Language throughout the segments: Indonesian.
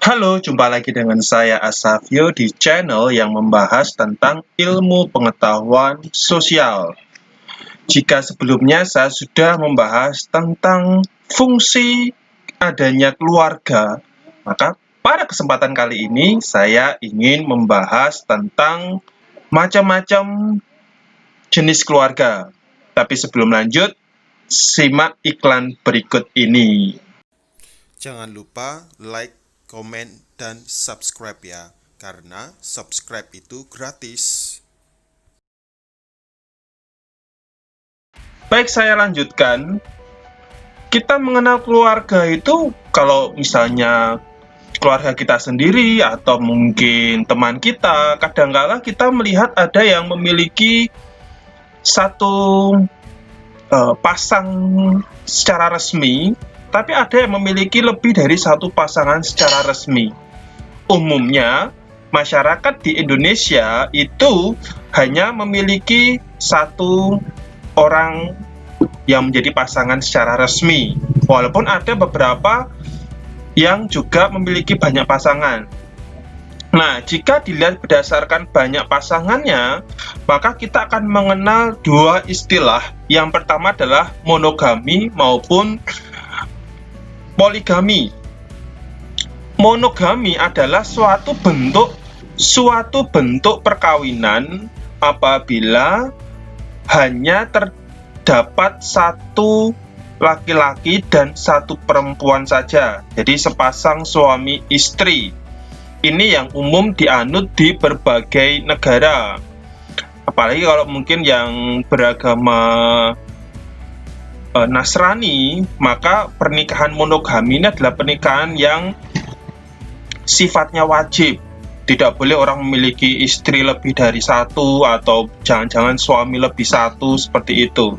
Halo, jumpa lagi dengan saya Asafio di channel yang membahas tentang ilmu pengetahuan sosial. Jika sebelumnya saya sudah membahas tentang fungsi adanya keluarga, maka pada kesempatan kali ini saya ingin membahas tentang macam-macam jenis keluarga. Tapi sebelum lanjut, simak iklan berikut ini. Jangan lupa like, komen, dan subscribe ya, karena subscribe itu gratis. Baik, saya lanjutkan. Kita mengenal keluarga itu kalau misalnya keluarga kita sendiri atau mungkin teman kita, kadang-kala kita melihat ada yang memiliki satu pasang secara resmi, tapi ada yang memiliki lebih dari satu pasangan secara resmi. Umumnya, masyarakat di Indonesia itu hanya memiliki satu orang yang menjadi pasangan secara resmi, walaupun ada beberapa yang juga memiliki banyak pasangan. Nah, jika dilihat berdasarkan banyak pasangannya, maka kita akan mengenal dua istilah. Yang pertama adalah monogami maupun poligami. Monogami adalah suatu bentuk perkawinan apabila hanya terdapat satu laki-laki dan satu perempuan saja. Jadi sepasang suami istri. Ini yang umum dianut di berbagai negara. Apalagi kalau mungkin yang beragama Nasrani, maka pernikahan monogami ini adalah pernikahan yang sifatnya wajib. Tidak boleh orang memiliki istri lebih dari satu atau jangan-jangan suami lebih satu, seperti itu.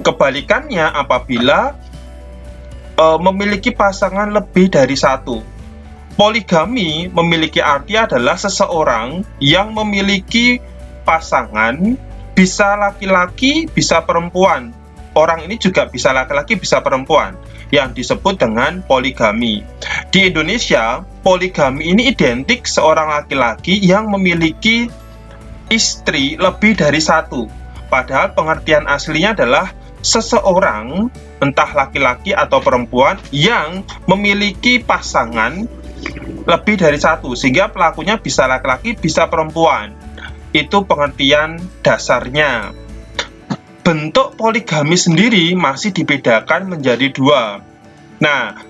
Kebalikannya apabila memiliki pasangan lebih dari satu. Poligami memiliki arti adalah seseorang yang memiliki pasangan, bisa laki-laki, bisa perempuan. Orang ini juga bisa laki-laki, bisa perempuan, yang disebut dengan poligami. Di Indonesia, poligami ini identik seorang laki-laki yang memiliki istri lebih dari satu. Padahal pengertian aslinya adalah seseorang, entah laki-laki atau perempuan, yang memiliki pasangan lebih dari satu, sehingga pelakunya bisa laki-laki, bisa perempuan. Itu pengertian dasarnya. Bentuk poligami sendiri masih dibedakan menjadi dua. Nah,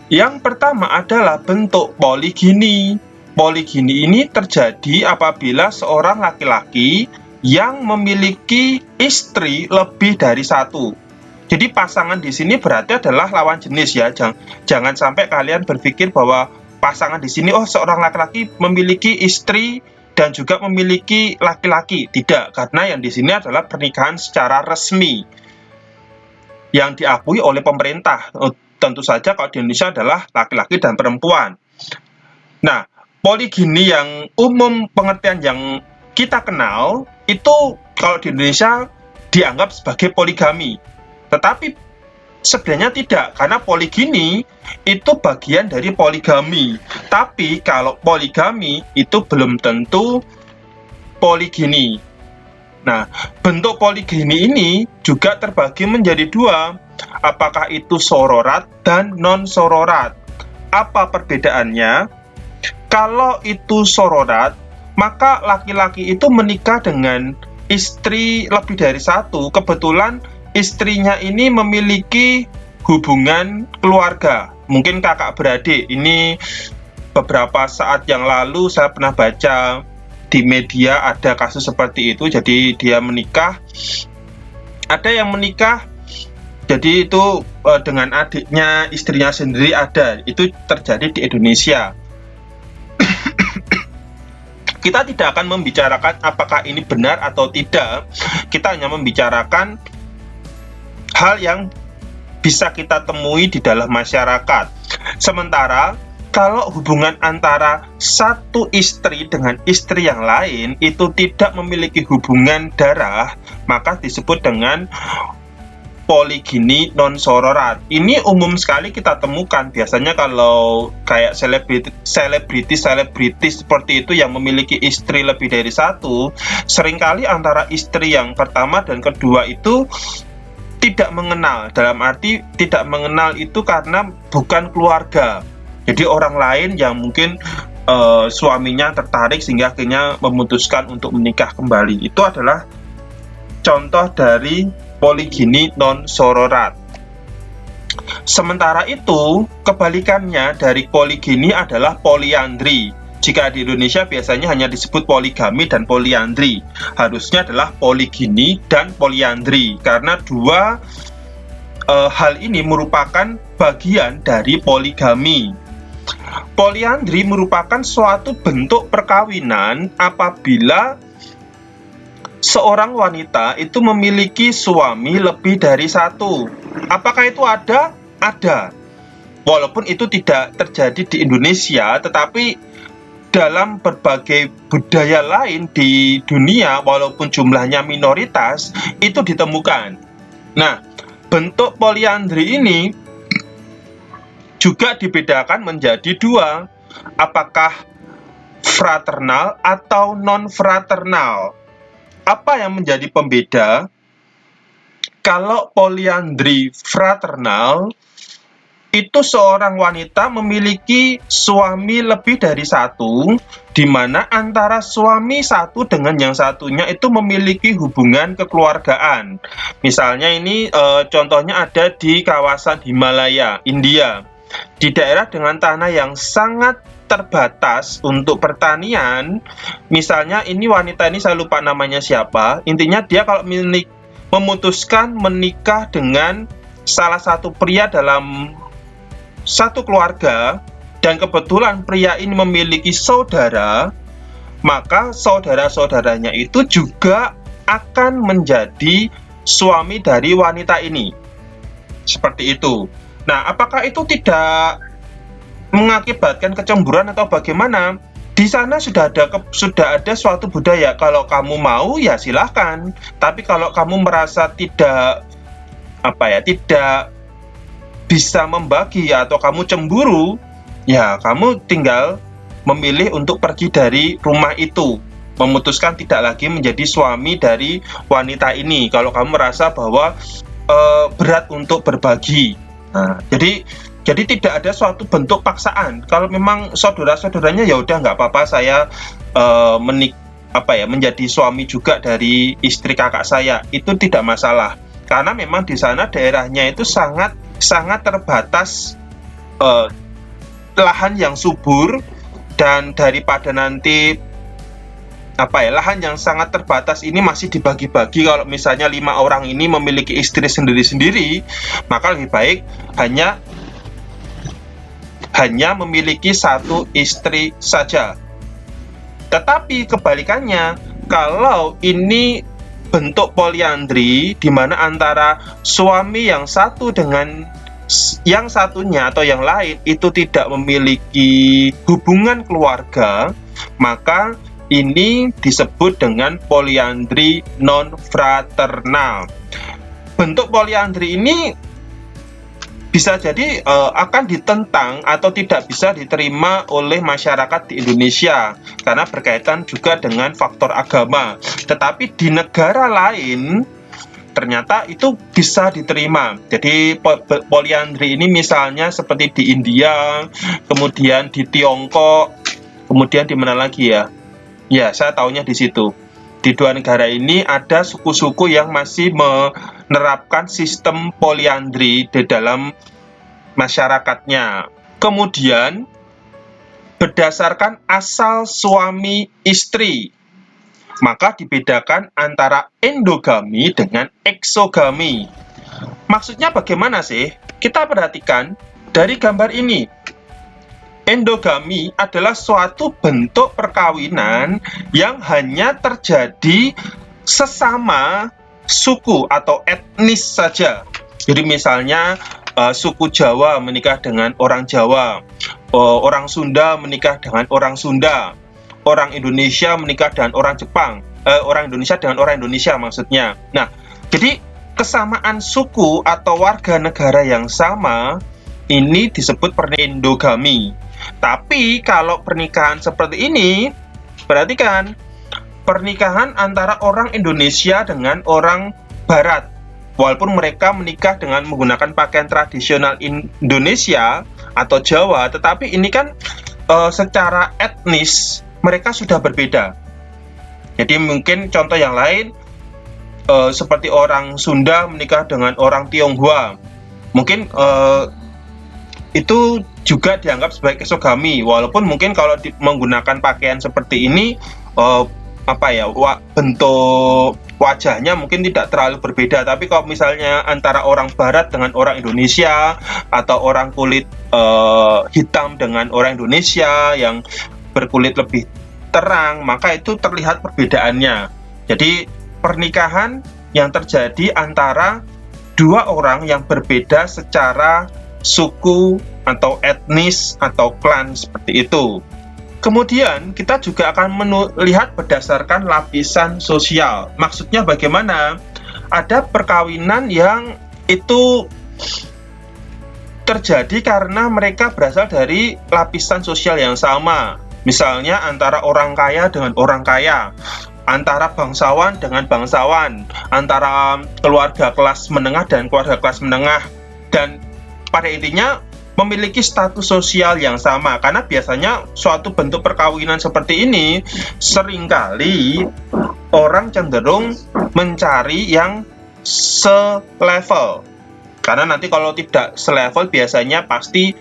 yang pertama adalah bentuk poligini. Poligini ini terjadi apabila seorang laki-laki yang memiliki istri lebih dari satu. Jadi pasangan di sini berarti adalah lawan jenis ya. Jangan sampai kalian berpikir bahwa pasangan di sini, seorang laki-laki memiliki istri dan juga memiliki laki-laki. Tidak, karena yang di sini adalah pernikahan secara resmi yang diakui oleh pemerintah. Tentu saja kalau di Indonesia adalah laki-laki dan perempuan. Nah, poligini yang umum pengertian yang kita kenal itu kalau di Indonesia dianggap sebagai poligami. Tetapi sebenarnya tidak, karena poligini itu bagian dari poligami. Tapi kalau poligami itu belum tentu poligini. Nah, bentuk poligini ini juga terbagi menjadi dua. Apakah itu sororat dan non-sororat? Apa perbedaannya? Kalau itu sororat, maka laki-laki itu menikah dengan istri lebih dari satu. Kebetulan istrinya ini memiliki hubungan keluarga, mungkin kakak beradik. Ini beberapa saat yang lalu saya pernah baca di media ada kasus seperti itu. Jadi dia menikah, ada yang menikah, jadi itu dengan adiknya istrinya sendiri ada. Itu terjadi di Indonesia. Kita tidak akan membicarakan apakah ini benar atau tidak. Kita hanya membicarakan hal yang bisa kita temui di dalam masyarakat. Sementara kalau hubungan antara satu istri dengan istri yang lain itu tidak memiliki hubungan darah, maka disebut dengan poligini non sororat. Ini umum sekali kita temukan. Biasanya kalau kayak selebritis seperti itu yang memiliki istri lebih dari satu, seringkali antara istri yang pertama dan kedua itu tidak mengenal. Dalam arti tidak mengenal itu karena bukan keluarga. Jadi orang lain yang mungkin suaminya tertarik sehingga akhirnya memutuskan untuk menikah kembali. Itu adalah contoh dari poligini non sororat. Sementara itu, kebalikannya dari poligini adalah poliandri. Jika di Indonesia biasanya hanya disebut poligami dan poliandri, harusnya adalah poligini dan poliandri, karena dua hal ini merupakan bagian dari poligami. Poliandri merupakan suatu bentuk perkawinan apabila seorang wanita itu memiliki suami lebih dari satu. Apakah itu ada? Ada. Walaupun itu tidak terjadi di Indonesia, tetapi dalam berbagai budaya lain di dunia, walaupun jumlahnya minoritas, itu ditemukan. Nah, bentuk poliandri ini juga dibedakan menjadi dua. Apakah fraternal atau non-fraternal? Apa yang menjadi pembeda? Kalau poliandri fraternal, itu seorang wanita memiliki suami lebih dari satu, di mana antara suami satu dengan yang satunya itu memiliki hubungan kekeluargaan. Misalnya ini contohnya ada di kawasan Himalaya, India. Di daerah dengan tanah yang sangat terbatas untuk pertanian, misalnya ini wanita ini saya lupa namanya siapa, intinya dia kalau memutuskan menikah dengan salah satu pria dalam satu keluarga, dan kebetulan pria ini memiliki saudara, maka saudara-saudaranya itu juga akan menjadi suami dari wanita ini. Seperti itu. Nah, apakah itu tidak mengakibatkan kecemburuan atau bagaimana? Di sana sudah ada suatu budaya. Kalau kamu mau ya silahkan. Tapi kalau kamu merasa tidak bisa membagi atau kamu cemburu, ya kamu tinggal memilih untuk pergi dari rumah itu, memutuskan tidak lagi menjadi suami dari wanita ini. Kalau kamu merasa bahwa berat untuk berbagi. Nah, jadi tidak ada suatu bentuk paksaan. Kalau memang saudara-saudaranya ya udah nggak apa-apa, saya menjadi suami juga dari istri kakak saya, itu tidak masalah. Karena memang di sana daerahnya itu sangat terbatas lahan yang subur, dan daripada nanti lahan yang sangat terbatas ini masih dibagi-bagi. Kalau misalnya 5 orang ini memiliki istri sendiri-sendiri, maka lebih baik hanya memiliki satu istri saja. Tetapi kebalikannya, kalau ini bentuk poliandri di mana antara suami yang satu dengan yang satunya atau yang lain itu tidak memiliki hubungan keluarga, maka ini disebut dengan poliandri non-fraternal. Bentuk poliandri ini bisa jadi akan ditentang atau tidak bisa diterima oleh masyarakat di Indonesia karena berkaitan juga dengan faktor agama. Tetapi di negara lain ternyata itu bisa diterima. Jadi poliandri ini misalnya seperti di India, kemudian di Tiongkok, kemudian di mana lagi ya? Ya, saya tahunya di situ. Di dua negara ini ada suku-suku yang masih menerapkan sistem poliandri di dalam masyarakatnya. Kemudian, berdasarkan asal suami istri, maka dibedakan antara endogami dengan eksogami. Maksudnya bagaimana sih? Kita perhatikan dari gambar ini. Endogami adalah suatu bentuk perkawinan yang hanya terjadi sesama suku atau etnis saja. Jadi misalnya suku Jawa menikah dengan orang Jawa, orang Sunda menikah dengan orang Sunda, orang Indonesia menikah dengan orang Jepang, orang Indonesia dengan orang Indonesia maksudnya. Nah, jadi kesamaan suku atau warga negara yang sama, ini disebut endogami. Tapi kalau pernikahan seperti ini, perhatikan, pernikahan antara orang Indonesia dengan orang Barat. Walaupun mereka menikah dengan menggunakan pakaian tradisional Indonesia atau Jawa, tetapi ini kan secara etnis mereka sudah berbeda. Jadi mungkin contoh yang lain, seperti orang Sunda menikah dengan orang Tionghoa, mungkin itu juga dianggap sebagai exogami, walaupun mungkin kalau menggunakan pakaian seperti ini bentuk wajahnya mungkin tidak terlalu berbeda. Tapi kalau misalnya antara orang Barat dengan orang Indonesia, atau orang kulit hitam dengan orang Indonesia yang berkulit lebih terang, maka itu terlihat perbedaannya. Jadi pernikahan yang terjadi antara dua orang yang berbeda secara suku atau etnis atau klan, seperti itu. Kemudian kita juga akan melihat berdasarkan lapisan sosial. Maksudnya bagaimana? Ada perkawinan yang itu terjadi karena mereka berasal dari lapisan sosial yang sama. Misalnya antara orang kaya dengan orang kaya, antara bangsawan dengan bangsawan, antara keluarga kelas menengah dan keluarga kelas menengah, dan pada intinya memiliki status sosial yang sama. Karena biasanya suatu bentuk perkawinan seperti ini seringkali orang cenderung mencari yang selevel. Karena nanti kalau tidak selevel biasanya pasti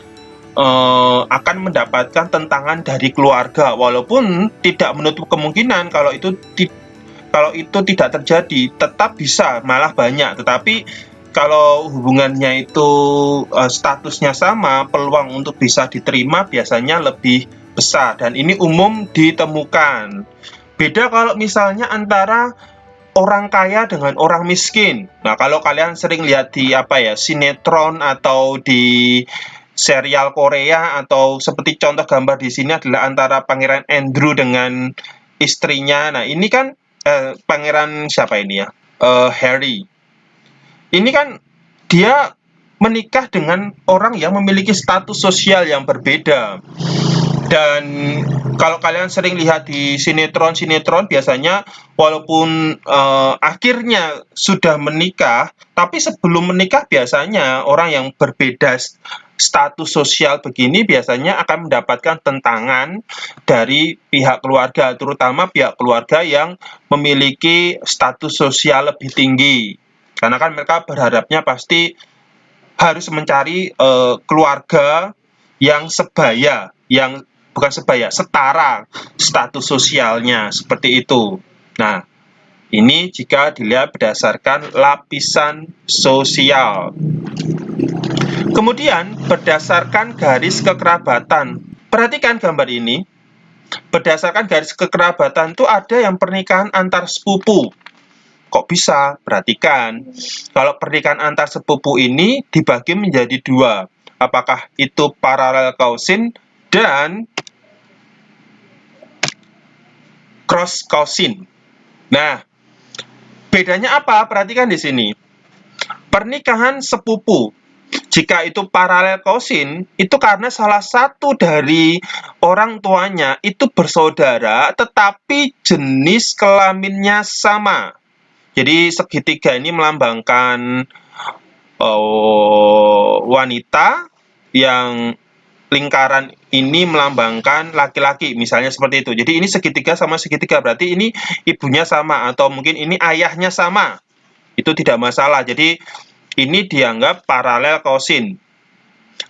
akan mendapatkan tentangan dari keluarga, walaupun tidak menutup kemungkinan kalau itu tidak terjadi, tetap bisa, malah banyak. Tetapi kalau hubungannya itu statusnya sama, peluang untuk bisa diterima biasanya lebih besar, dan ini umum ditemukan. Beda kalau misalnya antara orang kaya dengan orang miskin. Nah, kalau kalian sering lihat di sinetron atau di serial Korea, atau seperti contoh gambar di sini adalah antara Pangeran Andrew dengan istrinya. Nah, ini kan pangeran siapa ini ya? Harry. Ini kan dia menikah dengan orang yang memiliki status sosial yang berbeda. Dan kalau kalian sering lihat di sinetron biasanya, walaupun akhirnya sudah menikah, tapi sebelum menikah biasanya orang yang berbeda status sosial begini biasanya akan mendapatkan tentangan dari pihak keluarga, terutama pihak keluarga yang memiliki status sosial lebih tinggi. Karena kan mereka berharapnya pasti harus mencari keluarga yang setara status sosialnya, seperti itu. Nah, ini jika dilihat berdasarkan lapisan sosial. Kemudian berdasarkan garis kekerabatan. Perhatikan gambar ini. Berdasarkan garis kekerabatan itu ada yang pernikahan antar sepupu. Kok bisa? Perhatikan. Kalau pernikahan antar sepupu ini dibagi menjadi dua. Apakah itu paralel cousin dan cross cousin. Nah, bedanya apa? Perhatikan di sini. Pernikahan sepupu, jika itu paralel cousin, itu karena salah satu dari orang tuanya itu bersaudara, tetapi jenis kelaminnya sama. Jadi segitiga ini melambangkan wanita, yang lingkaran ini melambangkan laki-laki, misalnya seperti itu. Jadi ini segitiga sama segitiga, berarti ini ibunya sama, atau mungkin ini ayahnya sama. Itu tidak masalah. Jadi ini dianggap paralel cousin.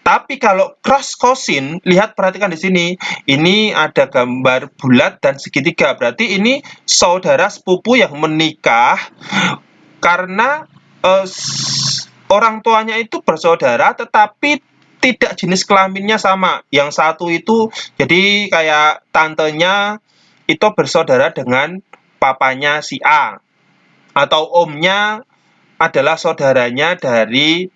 Tapi kalau cross cousin, perhatikan di sini. Ini ada gambar bulat dan segitiga. Berarti ini saudara sepupu yang menikah karena orang tuanya itu bersaudara, tetapi tidak jenis kelaminnya sama. Yang satu itu jadi kayak tantenya itu bersaudara dengan papanya si A, atau omnya adalah saudaranya dari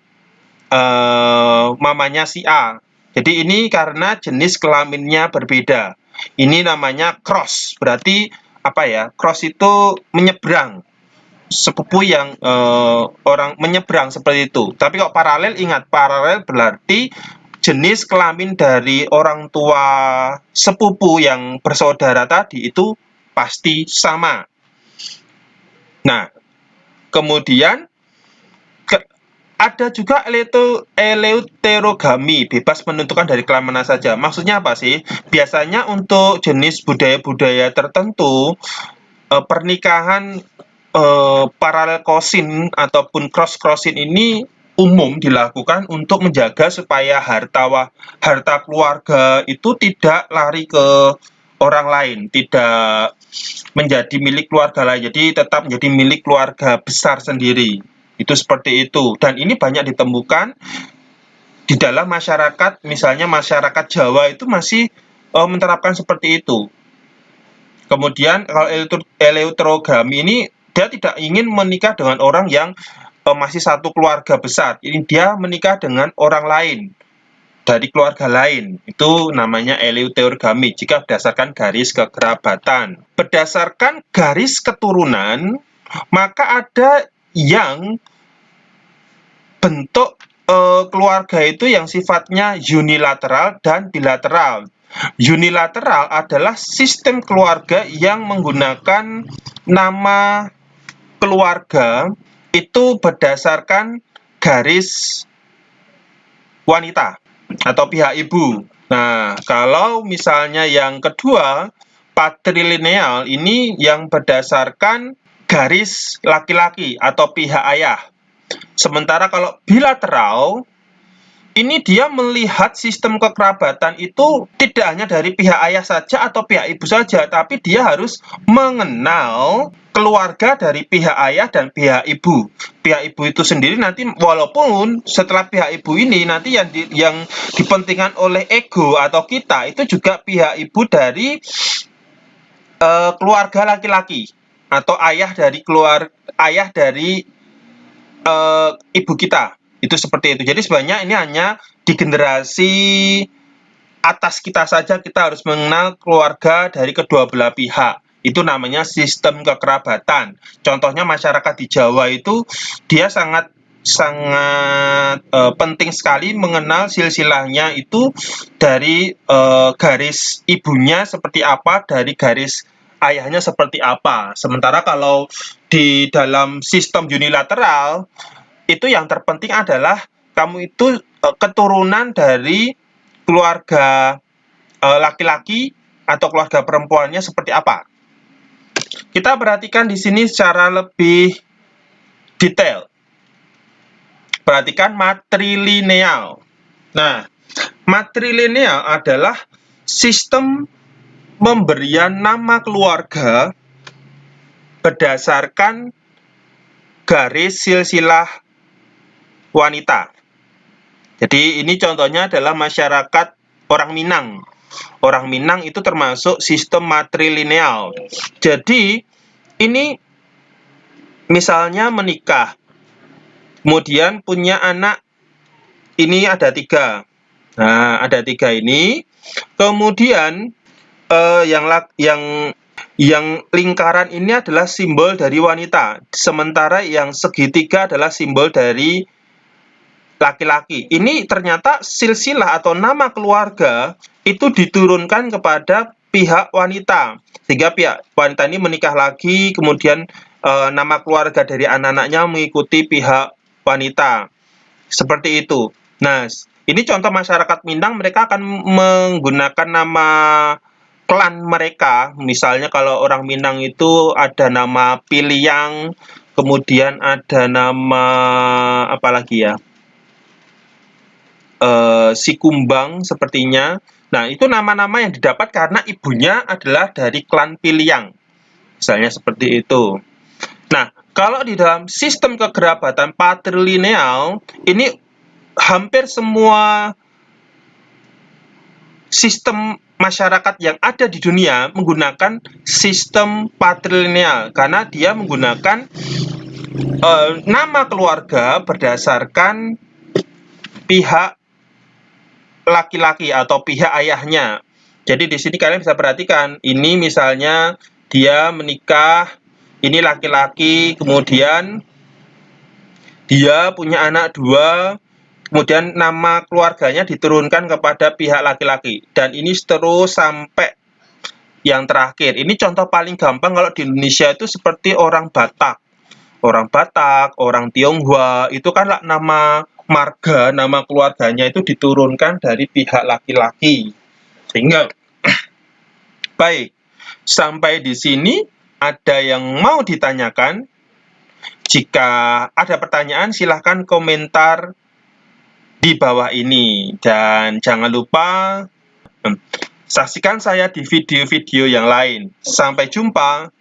mamanya si A. Jadi ini karena jenis kelaminnya berbeda. Ini namanya cross. Berarti cross itu menyeberang. sepupu yang orang menyeberang seperti itu. Tapi kalau paralel, ingat, paralel berarti jenis kelamin dari orang tua sepupu yang bersaudara tadi itu pasti sama. Nah, kemudian ada juga eleuterogami, bebas menentukan dari kelamin mana saja. Maksudnya apa sih? Biasanya untuk jenis budaya-budaya tertentu, pernikahan paralel cousin ataupun cross-cousin ini umum dilakukan untuk menjaga supaya harta keluarga itu tidak lari ke orang lain, tidak menjadi milik keluarga lain, jadi tetap menjadi milik keluarga besar sendiri. Itu seperti itu. Dan ini banyak ditemukan di dalam masyarakat, misalnya masyarakat Jawa itu masih menerapkan seperti itu. Kemudian kalau eleuterogami ini dia tidak ingin menikah dengan orang yang masih satu keluarga besar. Ini dia menikah dengan orang lain dari keluarga lain. Itu namanya eleuterogami jika berdasarkan garis kekerabatan. Berdasarkan garis keturunan, maka ada yang bentuk keluarga itu yang sifatnya unilateral dan bilateral. Unilateral adalah sistem keluarga yang menggunakan nama keluarga itu berdasarkan garis wanita atau pihak ibu. Nah, kalau misalnya yang kedua, patrilineal ini yang berdasarkan garis laki-laki atau pihak ayah. Sementara kalau bilateral, ini dia melihat sistem kekerabatan itu tidak hanya dari pihak ayah saja atau pihak ibu saja, tapi dia harus mengenal keluarga dari pihak ayah dan pihak ibu. Pihak ibu itu sendiri nanti, walaupun setelah pihak ibu ini nanti yang dipentingkan oleh ego atau kita itu juga pihak ibu dari keluarga laki-laki atau ayah dari ibu kita. Itu seperti itu. Jadi sebenarnya ini hanya di generasi atas kita saja kita harus mengenal keluarga dari kedua belah pihak. Itu namanya sistem kekerabatan. Contohnya masyarakat di Jawa itu dia sangat penting sekali mengenal silsilahnya itu dari garis ibunya seperti apa, dari garis ayahnya seperti apa. Sementara kalau di dalam sistem unilateral itu yang terpenting adalah kamu itu keturunan dari keluarga laki-laki atau keluarga perempuannya seperti apa. Kita perhatikan di sini secara lebih detail. Perhatikan matrilineal. Nah, matrilineal adalah sistem pemberian nama keluarga berdasarkan garis silsilah wanita. Jadi ini contohnya adalah masyarakat orang Minang. Orang Minang itu termasuk sistem matrilineal. Jadi ini misalnya menikah, kemudian punya anak, ini ada 3. Nah, ada 3 ini. Kemudian yang lingkaran ini adalah simbol dari wanita, sementara yang segitiga adalah simbol dari laki-laki. Ini ternyata silsilah atau nama keluarga itu diturunkan kepada pihak wanita, sehingga pihak wanita ini menikah lagi, kemudian nama keluarga dari anak-anaknya mengikuti pihak wanita. Seperti itu. Nah, ini contoh masyarakat Minang, mereka akan menggunakan nama klan mereka. Misalnya kalau orang Minang itu ada nama Piliang, kemudian ada nama apa lagi ya? Sikumbang sepertinya. Nah, itu nama-nama yang didapat karena ibunya adalah dari klan Piliang. Misalnya seperti itu. Nah, kalau di dalam sistem kekerabatan patrilineal, ini hampir semua sistem masyarakat yang ada di dunia menggunakan sistem patrilineal karena dia menggunakan nama keluarga berdasarkan pihak laki-laki atau pihak ayahnya. Jadi di sini kalian bisa perhatikan, ini misalnya dia menikah Ini laki-laki, kemudian dia punya anak 2, kemudian nama keluarganya diturunkan kepada pihak laki-laki. Dan ini terus sampai yang terakhir. Ini contoh paling gampang kalau di Indonesia itu seperti orang Batak. Orang Batak, orang Tionghoa, itu kan nama marga, nama keluarganya itu diturunkan dari pihak laki-laki. Sehingga, baik, sampai di sini ada yang mau ditanyakan? Jika ada pertanyaan, silahkan komentar di bawah ini. Dan jangan lupa saksikan saya di video-video yang lain. Sampai jumpa.